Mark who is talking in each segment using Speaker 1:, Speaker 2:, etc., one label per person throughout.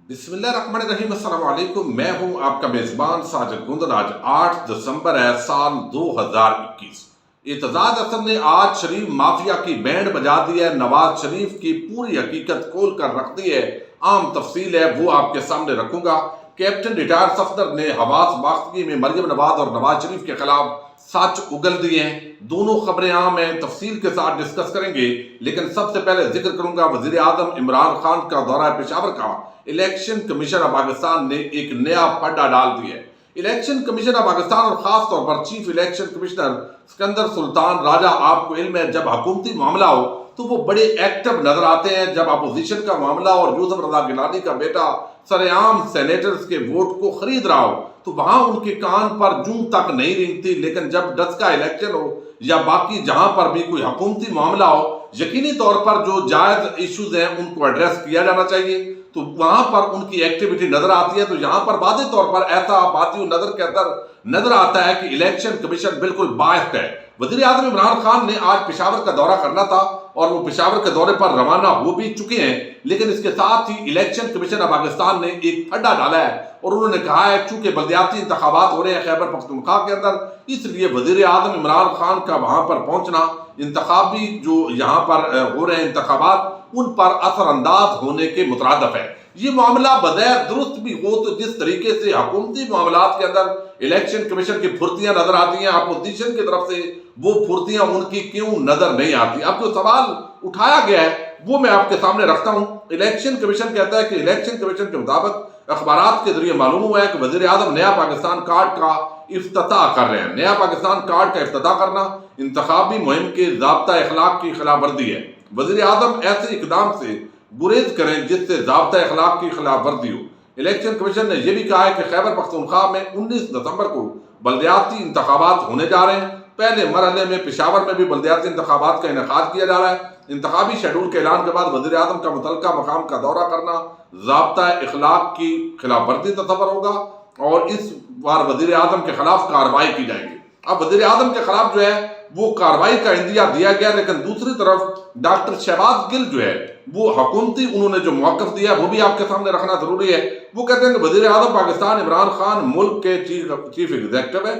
Speaker 1: بسم اللہ الرحمن الرحیم۔ السلام علیکم، میں ہوں آپ کا میزبان ساجد گندل۔ آج 8 دسمبر ہے سال 2021۔ اعتزاز احسن نے آج شریف مافیا کی بینڈ بجا دی ہے، نواز شریف کی پوری حقیقت کھول کر رکھ دی ہے۔ عام تفصیل ہے وہ آپ کے سامنے رکھوں گا۔ کیپٹن ریٹائر صفدر نے حواس باختگی میں مریم نواز اور نواز شریف کے خلاف سچ اگل دیے ہیں۔ دونوں خبریں عام ہیں، تفصیل کے ساتھ ڈسکس کریں گے، لیکن سب سے پہلے ذکر کروں گا وزیر اعظم عمران خان کا دورہ پشاور کا۔ الیکشن کمیشن آف پاکستان نے ایک نیا پڈا ڈال دیا ہے۔ الیکشن کمیشن آف پاکستان اور خاص طور پر چیف الیکشن کمشنر سکندر سلطان راجہ، آپ کو علم ہے جب حکومتی معاملہ ہو تو وہ بڑے ایکٹیو نظر آتے ہیں۔ جب اپوزیشن کا معاملہ اور یوسف رضا گیلانی کا بیٹا سر عام سینیٹرز کے ووٹ کو خرید رہا ہو تو وہاں ان کے کان پر جوں تک نہیں رینگتی، لیکن جب ڈس کا الیکشن ہو یا باقی جہاں پر بھی کوئی حکومتی معاملہ ہو، یقینی طور پر جو جائز ایشوز ہیں ان کو ایڈریس کیا جانا چاہیے، تو وہاں پر ان کی ایکٹیویٹی نظر آتی ہے۔ تو یہاں پر واضح طور پر ایسا باتیوں نظر کے اندر نظر آتا ہے کہ الیکشن کمیشن بالکل باعث ہے۔ وزیر اعظم عمران خان نے آج پشاور کا دورہ کرنا تھا اور وہ پشاور کے دورے پر روانہ ہو بھی چکے ہیں، لیکن اس کے ساتھ ہی الیکشن کمیشن آف پاکستان نے ایک پھڈا ڈالا ہے اور انہوں نے کہا ہے چونکہ بلدیاتی انتخابات ہو رہے ہیں خیبر پختونخوا کے اندر، اس لیے وزیر اعظم عمران خان کا وہاں پر پہنچنا انتخابی جو یہاں پر ہو رہے ہیں انتخابات ان پر اثر انداز ہونے کے مترادف ہے۔ یہ معاملہ بظاہر درست بھی ہو تو جس طریقے سے حکومتی معاملات کے اندر الیکشن کمیشن کی پھرتیاں نظر آتی ہیں، اپوزیشن کی طرف سے وہ پھرتیاں ان کی کیوں نظر نہیں آتی؟ اب جو سوال اٹھایا گیا ہے وہ میں آپ کے سامنے رکھتا ہوں۔ الیکشن کمیشن کہتا ہے کہ الیکشن کمیشن کے مطابق اخبارات کے ذریعے معلوم ہوا ہے کہ وزیر اعظم نیا پاکستان کارڈ کا افتتاح کر رہے ہیں۔ نیا پاکستان کارڈ کا افتتاح کرنا انتخابی مہم کے ضابطہ اخلاق کی خلاف ورزی ہے۔ وزیر اعظم ایسے اقدام سے گریز کریں جس سے ضابطہ اخلاق کی خلاف ورزی ہو۔ الیکشن کمیشن نے یہ بھی کہا ہے کہ خیبر پختونخوا میں 19 دسمبر کو بلدیاتی انتخابات ہونے جا رہے ہیں۔ پہلے مرحلے میں پشاور میں بھی بلدیاتی انتخابات کا انعقاد کیا جا رہا ہے۔ انتخابی شیڈول کے اعلان کے بعد وزیر اعظم کا متعلقہ مقام کا دورہ کرنا ضابطہ اخلاق کی خلاف ورزی تصور ہوگا اور اس بار وزیر اعظم کے خلاف کارروائی کی جائے گی۔ اب وزیر اعظم کے خلاف جو ہے وہ کارروائی کا عندیہ دیا گیا، لیکن دوسری طرف ڈاکٹر شہباز گل جو ہے وہ حکومتی انہوں نے جو موقف دیا وہ بھی آپ کے سامنے رکھنا ضروری ہے۔ وہ کہتے ہیں کہ وزیر اعظم پاکستان عمران خان ملک کے چیف ایگزیکٹو ہے،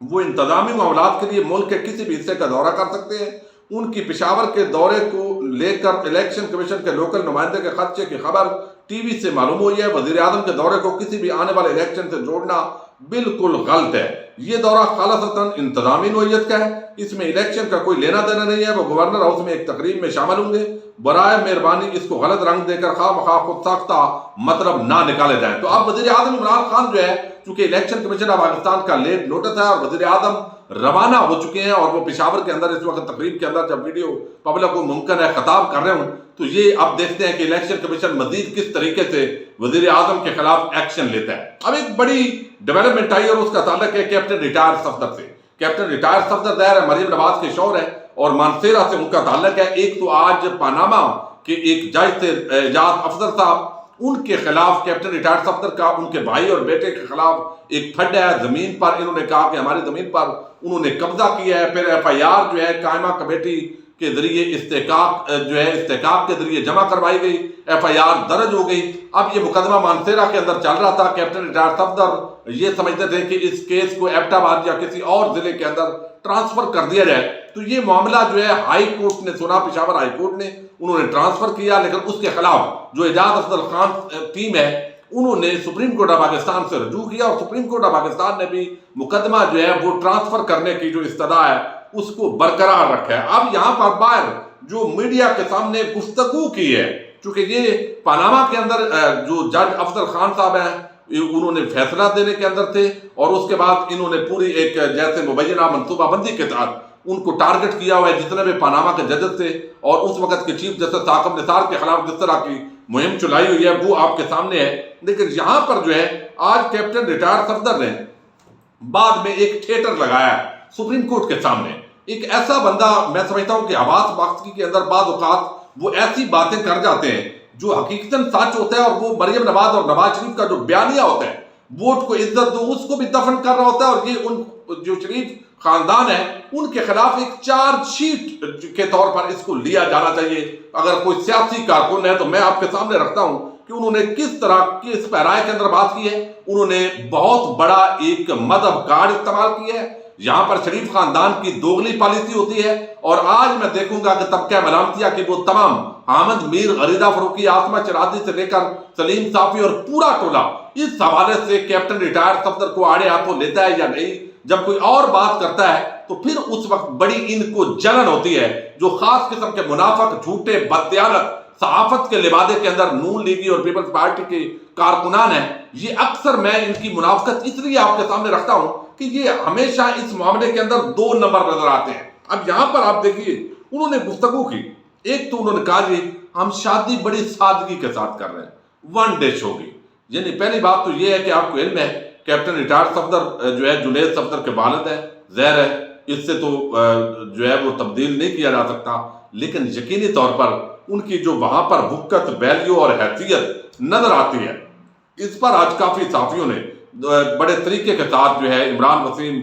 Speaker 1: وہ انتظامی معاملات کے لیے ملک کے کسی بھی حصے کا دورہ کر سکتے ہیں۔ ان کی پشاور کے دورے کو لے کر الیکشن کمیشن کے لوکل نمائندے کے خدشے کی خبر ٹی وی سے معلوم ہوئی ہے۔ وزیر اعظم کے دورے کو کسی بھی آنے والے الیکشن سے جوڑنا بالکل غلط ہے۔ یہ دورہ خالصتاً انتظامی نوعیت کا ہے، اس میں الیکشن کا کوئی لینا دینا نہیں ہے۔ وہ گورنر ہاؤس میں ایک تقریب میں شامل ہوں گے۔ برائے مہربانی اس کو غلط رنگ دے کر خواہ مخواہ خود ساختہ مطلب نہ نکالے جائیں۔ تو اب وزیر اعظم عمران خان جو ہے چونکہ الیکشن کمیشن آف پاکستان کا لیٹ نوٹس ہے اور وزیر اعظم روانہ ہو چکے ہیں اور وہ پشاور کے اندر اس وقت تقریب کے اندر جب ویڈیو پبلک کو ممکن ہے خطاب کر رہے ہوں، تو یہ اب دیکھتے ہیں کہ الیکشن کمیشن مزید کس طریقے سے وزیر اعظم کے خلاف ایکشن لیتا ہے۔ اب ایک بڑی ڈیولپمنٹ آئی اور اس کا تعلق ہے کیپٹن ریٹائر صفدر سے۔ کیپٹن ریٹائر صفدر ظاہر ہے مریم نواز کے شوہر ہے اور مانسیرا سے ان کا تعلق ہے۔ ایک تو آج پاناما کے ایک جج تھے اعجاز افضل صاحب، ان کے خلاف کیپٹن ریٹائر صفدر کا ان کے بھائی اور بیٹے کے خلاف ایک پھڈا ہے زمین پر۔ انہوں نے کہا کہ ہماری زمین پر انہوں نے قبضہ کیا ہے۔ پھر ایف آئی آر جو ہے قائمہ کمیٹی کے ذریعے استحقاق کے ذریعے جمع کروائی گئی، ایف آئی آر درج ہو گئی۔ اب یہ مقدمہ مانسیرا کے اندر چل رہا تھا۔ کیپٹن ریٹائر صفدر یہ سمجھتے تھے کہ اس کیس کو ایبٹ آباد یا کسی اور ضلع کے اندر ٹرانسفر کر دیا جائے، تو یہ معاملہ جو ہے ہائی کورٹ نے سنا، پشاور ہائی کورٹ نے انہوں نے ٹرانسفر کیا، لیکن اس کے خلاف جو اعجاز افضل خان ٹیم ہے انہوں نے سپریم کورٹ آف پاکستان سے رجوع کیا اور سپریم کورٹ آف پاکستان نے بھی مقدمہ جو ہے وہ ٹرانسفر کرنے کی جو استدعا ہے اس کو برقرار رکھا ہے۔ اب یہاں پر باہر جو میڈیا کے سامنے گفتگو کی ہے، چونکہ یہ پاناما کے اندر جو جج افضل خان صاحب ہیں انہوں نے فیصلہ دینے کے اندر تھے اور اس کے بعد انہوں نے پوری ایک جیسے مبینہ منصوبہ بندی کے تحت ان کو ٹارگٹ کیا ہوا ہے جتنے بھی پاناما کے ججز تھے، اور اس وقت کے چیف جسٹس ثاقب نثار کے خلاف جس طرح کی مہم چلائی ہوئی ہے وہ آپ کے سامنے ہے۔ لیکن یہاں پر جو ہے آج کیپٹن ریٹائر صفدر نے بعد میں ایک تھیٹر لگایا ہے سپریم کورٹ کے سامنے۔ ایک ایسا بندہ میں سمجھتا ہوں کہ حواس باختگی کے اندر بعض اوقات وہ ایسی باتیں کر جاتے ہیں جو حقیقتاً سچ ہوتا ہے، اور وہ مریم نواز اور نواز شریف کا جو بیانیہ ہوتا ہے ووٹ کو عزت دو اس کو بھی دفن کر رہا ہوتا ہے، اور یہ ان جو شریف خاندان ہے ان کے خلاف ایک چارج شیٹ کے طور پر اس کو لیا جانا چاہیے۔ اگر کوئی سیاسی کارکن ہے تو میں آپ کے سامنے رکھتا ہوں کہ انہوں نے کس طرح کس پیرائے کے اندر بات کی ہے. انہوں نے بہت بڑا ایک مذہب کارڈ استعمال کیا ہے. یہاں پر شریف خاندان کی دوگلی پالیسی ہوتی ہے. اور آج میں دیکھوں گا کہ طبقہ ملامتیہ کہ وہ تمام حامد میر، غریدہ فروخی، آسمہ چرادی سے لے کر سلیم صافی اور پورا ٹولہ اس حوالے سے کیپٹن ریٹائرڈ صفدر کو آڑے ہاتھوں لیتا ہے یا نہیں. جب کوئی اور بات کرتا ہے تو پھر اس وقت بڑی ان کو جلن ہوتی ہے. جو خاص قسم کے منافق، جھوٹے، بددیانت صحافت کے لبادے کے اندر نون لیگی اور پیپلز پارٹی کے کارکنان ہیں، یہ اکثر میں ان کی منافقت اس لیے آپ کے سامنے رکھتا ہوں کہ یہ ہمیشہ اس معاملے کے اندر دو نمبر نظر آتے ہیں. اب یہاں پر آپ دیکھیے انہوں نے گفتگو کی. ایک تو انہوں نے کہا جی ہم شادی بڑی سادگی کے ساتھ کر رہے ہیں، ون ڈے ہوگی. یعنی پہلی بات تو یہ ہے کہ آپ کو علم ہے کیپٹن ریٹائرڈ صفدر جو ہے جنید صفدر کے والد ہے، ظاہر ہے اس سے تو جو ہے وہ تبدیل نہیں کیا جا سکتا. لیکن یقینی طور پر ان کی جو وہاں پر بھکت، ویلیو اور حیثیت نظر آتی ہے، اس پر آج کافی صحافیوں نے بڑے طریقے کے ساتھ جو ہے عمران وسیم،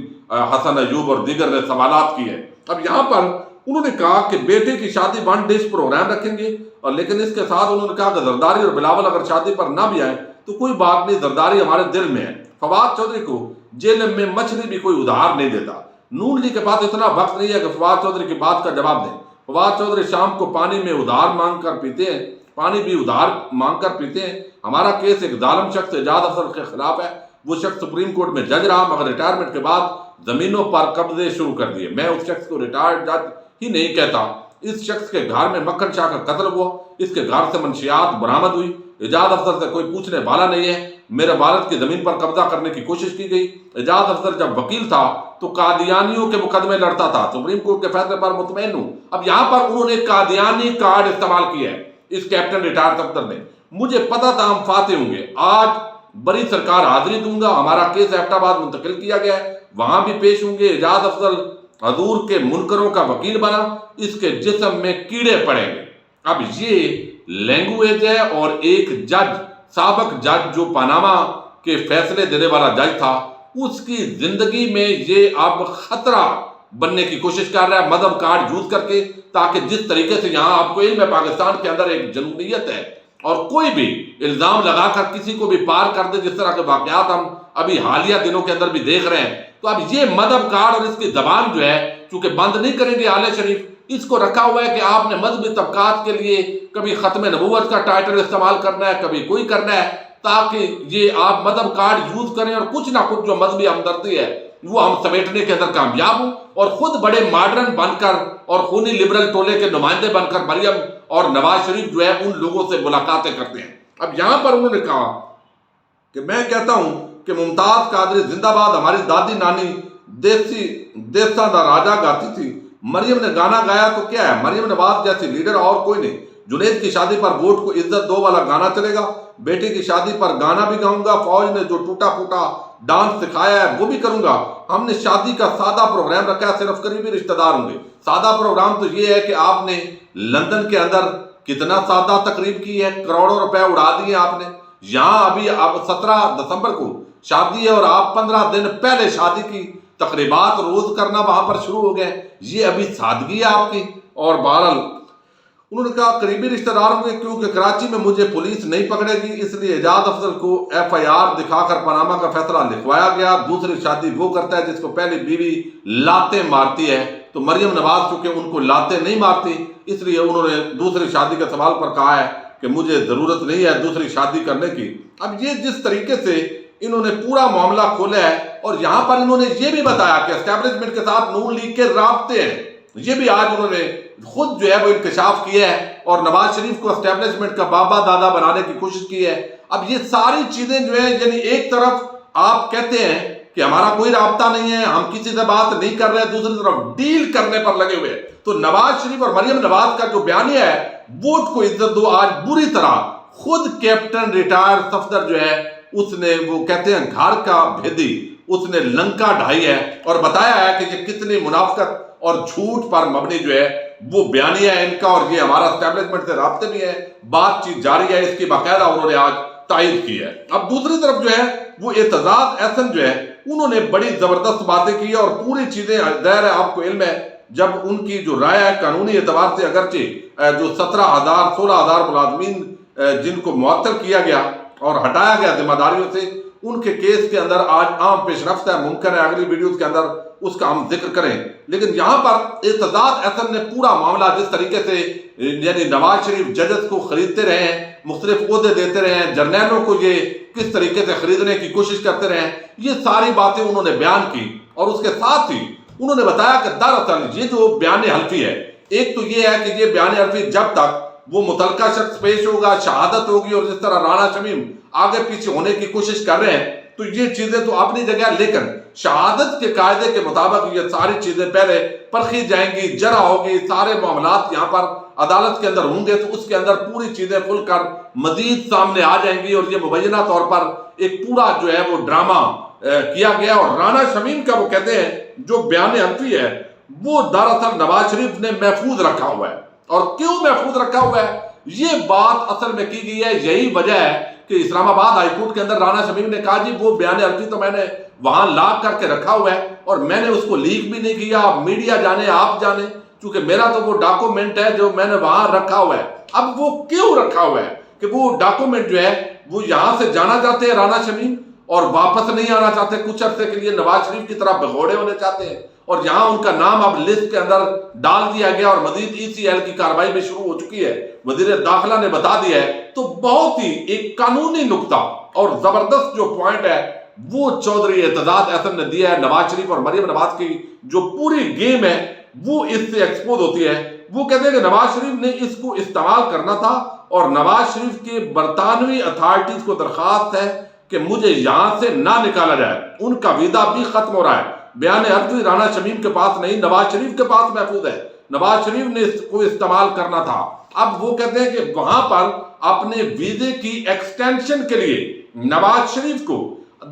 Speaker 1: حسن ایوب اور دیگر نے سوالات کیے. اب یہاں پر انہوں نے کہا کہ بیٹے کی شادی ون ڈے پروگرام رکھیں گے، اور لیکن اس کے ساتھ انہوں نے کہا کہ زرداری اور بلاول اگر شادی پر نہ بھی آئے تو کوئی بات نہیں، زرداری ہمارے دل میں ہے. فواد چودھری کو جیل میں مچھلی بھی کوئی ادھار نہیں دیتا. نون لیگ کے پاس اتنا وقت نہیں ہے کہ فواد چودھری کی بات کا جواب دیں. فواد چودھری شام کو پانی میں ادھار مانگ کر پیتے ہیں، پانی بھی ادھار مانگ کر پیتے ہیں. ہمارا کیس ایک ظالم شخص اعجاز افضل کے خلاف ہے. وہ شخص سپریم کورٹ میں جج رہا مگر ریٹائرمنٹ کے بعد زمینوں پر قبضے شروع کر دیے. میں اس شخص کو ریٹائرڈ جج ہی نہیں کہتا. اس شخص کے گھر میں مکھن شاہ کا قتل ہوا، اس کے گھر سے منشیات برآمد ہوئی. اعجاز افضل سے کوئی پوچھنے والا نہیں ہے. میرے والد کی زمین پر قبضہ کرنے کی کوشش کی گئی. اعجاز افضل جب وکیل تھا تو قادیانیوں کے مقدمے لڑتا تھا. سپریم کورٹ کے فیصلے پر مطمئن ہوں. اب یہاں پر انہوں نے قادیانی کارڈ استعمال کیا ہے اس کیپٹن ریٹائرڈ صفدر نے. مجھے پتا تھا ہم فاتح ہوں گے. آج بڑی سرکار حاضری دوں گا. ہمارا کیس ایبٹ آباد منتقل کیا گیا ہے، وہاں بھی پیش ہوں گے. اعجاز افضل حضور کے منکروں کا وکیل بنا، اس کے جسم میں کیڑے پڑیں گے. اب یہ لینگویج ہے. اور ایک جج، سابق جج جو پاناما کے فیصلے دینے والا جج تھا، اس کی زندگی میں یہ اب خطرہ بننے کی کوشش کر رہا ہے مذہب کارڈ یوز کر کے، تاکہ جس طریقے سے یہاں آپ کو علم ہے پاکستان کے اندر ایک جنونیت ہے اور کوئی بھی الزام لگا کر کسی کو بھی پار کر دے، جس طرح کے واقعات ہم ابھی حالیہ دنوں کے اندر بھی دیکھ رہے ہیں. تو اب یہ مذہب کارڈ اور اس کی زبان جو ہے چونکہ بند نہیں کریں گے آل شریف، اس کو رکھا ہوا ہے کہ آپ نے مذہبی طبقات کے لیے کبھی ختم نبوت کا ٹائٹل استعمال کرنا ہے، کبھی کوئی کرنا ہے، تاکہ یہ آپ مذہب کارڈ یوز کریں اور کچھ نہ کچھ جو مذہبی ہمدردی ہے وہ ہم سمیٹنے کے اندر کامیاب ہوں، اور خود بڑے ماڈرن بن کر اور خونی لبرل ٹولے کے نمائندے بن کر مریم اور نواز شریف جو ہے ان لوگوں سے ملاقاتیں کرتے ہیں. اب یہاں پر انہوں نے کہا کہ میں کہتا ہوں کہ ممتاز قادری زندہ باد ہماری دادی نانی دیسا دا راجہ گاتی تھی. مریم نے گانا گایا تو کیا ہے، مریم نواز جیسی لیڈر اور کوئی نہیں. جنید کی شادی پر ووٹ کو عزت دو والا گانا چلے گا. بیٹی کی شادی پر گانا بھی گاؤں گا. فوج نے جو ٹوٹا پھوٹا ڈانس سکھایا ہے وہ بھی کروں گا. ہم نے شادی کا سادہ پروگرام رکھا ہے، صرف قریبی رشتہ دار ہوں گے. سادہ پروگرام تو یہ ہے کہ آپ نے لندن کے اندر کتنا سادہ تقریب کی ہے، کروڑوں روپے اڑا دیے آپ نے. یہاں ابھی اب 17 دسمبر کو شادی ہے اور آپ 15 دن پہلے شادی کی تقریبات روز کرنا وہاں پر شروع ہو گئے. یہ ابھی سادگی ہے آپ کی. اور بہرحال انہوں نے کہا قریبی رشتہ داروں کے، کیونکہ کراچی میں مجھے پولیس نہیں پکڑے گی، اس لیے اعجاز افضل کو FIR دکھا کر پاناما کا فیصلہ لکھوایا گیا. دوسری شادی وہ کرتا ہے جس کو پہلی بیوی لاتیں مارتی ہے. تو مریم نواز چونکہ ان کو لاتیں نہیں مارتی، اس لیے انہوں نے دوسری شادی کے سوال پر کہا ہے کہ مجھے ضرورت نہیں ہے دوسری شادی کرنے کی. اب یہ جس طریقے سے انہوں نے پورا معاملہ کھولا ہے، اور یہاں پر انہوں نے یہ بھی بتایا کہ اسٹیبلشمنٹ کے ساتھ نون لیگ کے رابطے ہیں، یہ بھی آج انہوں نے خود جو ہے وہ انکشاف کیا ہے، اور نواز شریف کو اسٹیبلشمنٹ کا بابا دادا بنانے کی کوشش کی ہے. اب یہ ساری چیزیں جو ہیں، یعنی ایک طرف آپ کہتے ہیں کہ ہمارا کوئی رابطہ نہیں ہے، ہم کسی سے بات نہیں کر رہے، دوسری طرف ڈیل کرنے پر لگے ہوئے. تو نواز شریف اور مریم نواز کا جو بیانیہ ہے ووٹ کو عزت دو، آج بری طرح خود کیپٹن ریٹائرڈ صفدر جو ہے اس نے، وہ کہتے ہیں گھر کا بھیدی، اس نے لنکا ڈھائی ہے اور بتایا ہے کہ یہ کتنی منافقت اور جھوٹ پر مبنی جو ہے وہ بیانیہ ہے ان کا، اور یہ ہمارا اسٹیبلشمنٹ سے رابطے بھی ہے، بات چیت جاری ہے، اس کی باقاعدہ انہوں نے آج تائید کی ہے. اب دوسری طرف جو ہے وہ اعتزاز احسن جو ہے انہوں نے بڑی زبردست باتیں کی اور پوری چیزیں ظاہر ہے آپ کو علم ہے، جب ان کی جو رائے ہے قانونی اعتبار سے اگرچہ جو 17,000 16,000 ملازمین جن کو معطل کیا گیا اور ہٹایا گیا ذمہ داریوں سے، ان کے کیس کے اندر آج عام پیش رفت ہے. ممکن ہے اگلی ویڈیوز کے اندر اس کا ہم ذکر کریں. لیکن یہاں پر اعتزاز احسن نے پورا معاملہ جس طریقے سے یعنی نواز شریف ججز کو خریدتے رہے ہیں، مختلف عہدے دیتے رہے ہیں، جرنیلوں کو یہ کس طریقے سے خریدنے کی کوشش کرتے رہے ہیں، یہ ساری باتیں انہوں نے بیان کی. اور اس کے ساتھ ہی انہوں نے بتایا کہ دراصل یہ جو بیان حلفی ہے، ایک تو یہ ہے کہ یہ بیان حلفی جب تک وہ متعلقہ شخص پیش ہوگا، شہادت ہوگی، اور جس طرح رانا شمیم آگے پیچھے ہونے کی کوشش کر رہے ہیں تو یہ چیزیں تو اپنی جگہ، لیکن شہادت کے قاعدے کے مطابق یہ ساری چیزیں پہلے پرکھی جائیں گی، جرح ہوگی، سارے معاملات یہاں پر عدالت کے اندر ہوں گے تو اس کے اندر پوری چیزیں کھل کر مزید سامنے آ جائیں گی. اور یہ مبینہ طور پر ایک پورا جو ہے وہ ڈرامہ کیا گیا. اور رانا شمیم کا وہ کہتے ہیں جو بیان حلفی ہے وہ دراصل نواز شریف نے محفوظ رکھا ہوا ہے. اور کیوں محفوظ رکھا ہوا ہے؟ یہ بات اصل میں کی گئی ہے، یہی وجہ ہے کہ اسلام آباد ہائی کورٹ کے اندر رانا شمیم نے کہا جی وہ بیان حلفی تو میں نے وہاں لاک کر کے رکھا ہوا ہے اور میں نے اس کو لیک بھی نہیں کیا، میڈیا جانے آپ جانے، چونکہ میرا تو وہ ڈاکومنٹ ہے جو میں نے وہاں رکھا ہوا ہے. اب وہ کیوں رکھا ہوا ہے کہ وہ ڈاکومنٹ جو ہے وہ یہاں سے جانا چاہتے ہیں رانا شمیم اور واپس نہیں آنا چاہتے، کچھ عرصے کے لیے نواز شریف کی طرح بھگوڑے ہونے چاہتے ہیں، اور یہاں ان کا نام اب لسٹ کے اندر ڈال دیا گیا اور مزید ECL کی کارروائی بھی شروع ہو چکی ہے، وزیر داخلہ نے بتا دیا ہے. تو بہت ہی ایک قانونی نقطہ اور زبردست جو پوائنٹ ہے وہ چودھری اعتزاز احسن نے دیا ہے. نواز شریف اور مریم نواز کی جو پوری گیم ہے وہ اس سے ایکسپوز ہوتی ہے. وہ کہتے ہیں کہ نواز شریف نے اس کو استعمال کرنا تھا اور نواز شریف کے برطانوی اتھارٹیز کو درخواست ہے کہ مجھے یہاں سے نہ نکالا جائے، ان کا ویزا بھی ختم ہو رہا ہے. بیان حلفی رانا شمیم کے پاس نہیں، نواز شریف کے پاس محفوظ ہے، نواز شریف نے اس کو استعمال کرنا تھا. اب وہ کہتے ہیں کہ وہاں پر اپنے ویزے کی ایکسٹینشن کے لیے نواز شریف کو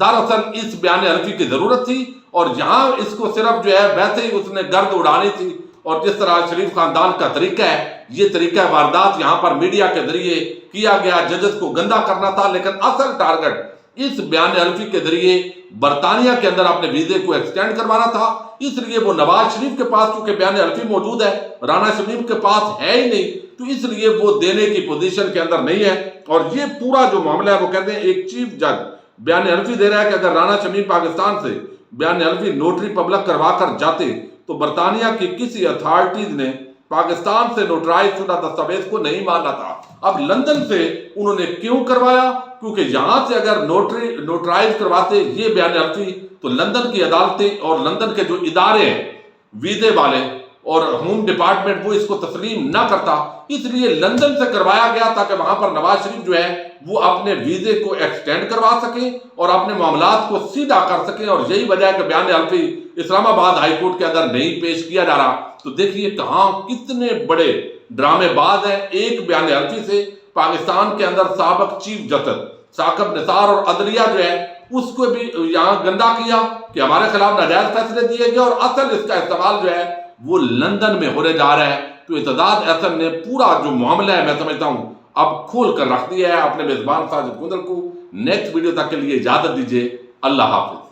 Speaker 1: دراصل اس بیان حلفی کی ضرورت تھی، اور یہاں اس کو صرف جو ہے ویسے ہی اس نے گرد اڑانی تھی. اور جس طرح شریف خاندان کا طریقہ ہے، یہ طریقہ واردات یہاں پر میڈیا کے ذریعے کیا گیا، ججز کو گندا کرنا تھا، لیکن اصل ٹارگٹ اس بیان حلفی کے ذریعے برطانیہ کے اندر اپنے ویزے کو ایکسٹینڈ کروانا تھا. اس لیے وہ نواز شریف کے پاس چونکہ بیان حلفی موجود ہے، رانا شمیم کے پاس ہے ہی نہیں، تو اس لیے وہ دینے کی پوزیشن کے اندر نہیں ہے. اور یہ پورا جو معاملہ ہے وہ کہتے ہیں ایک چیف جج بیان حلفی دے رہا ہے کہ اگر رانا شمیم پاکستان سے بیان حلفی نوٹری پبلک کروا کر جاتے تو برطانیہ کی کسی اتھارٹیز نے پاکستان سے نوٹرائز شدہ دستاویز کو نہیں ماننا تھا. اب لندن سے انہوں نے کیوں کروایا؟ کیونکہ یہاں سے اگر نوٹرائز کرواتے یہ بیان حلفی تو لندن کی عدالتیں اور لندن کے جو ادارے ہیں ویزے والے اور ہوم ڈپارٹمنٹ وہ اس کو تسلیم نہ کرتا. اس لیے لندن سے کروایا گیا تاکہ وہاں پر نواز شریف جو ہے وہ اپنے ویزے کو ایکسٹینڈ کروا سکیں اور اپنے معاملات کو سیدھا کر سکیں. اور یہی وجہ ہے کہ بیان حلفی اسلام آباد ہائی کورٹ کے اندر نہیں پیش کیا جا رہا. تو دیکھیے کہاں کتنے بڑے ڈرامے باز ہیں. ایک بیان حلفی سے پاکستان کے اندر سابق چیف جسٹس ثاقب نثار اور عدلیہ جو ہے اس کو بھی یہاں گندا کیا کہ ہمارے خلاف ناجائز فیصلے دیے گئے، اور اصل اس کا استعمال جو ہے وہ لندن میں ہونے جا رہا ہے. تو اعتزاز احسن نے پورا جو معاملہ ہے میں سمجھتا ہوں اب کھول کر رکھ دیا ہے. اپنے میزبان ساجد کندل کو نیکسٹ ویڈیو تک کے لیے اجازت دیجیے. اللہ حافظ.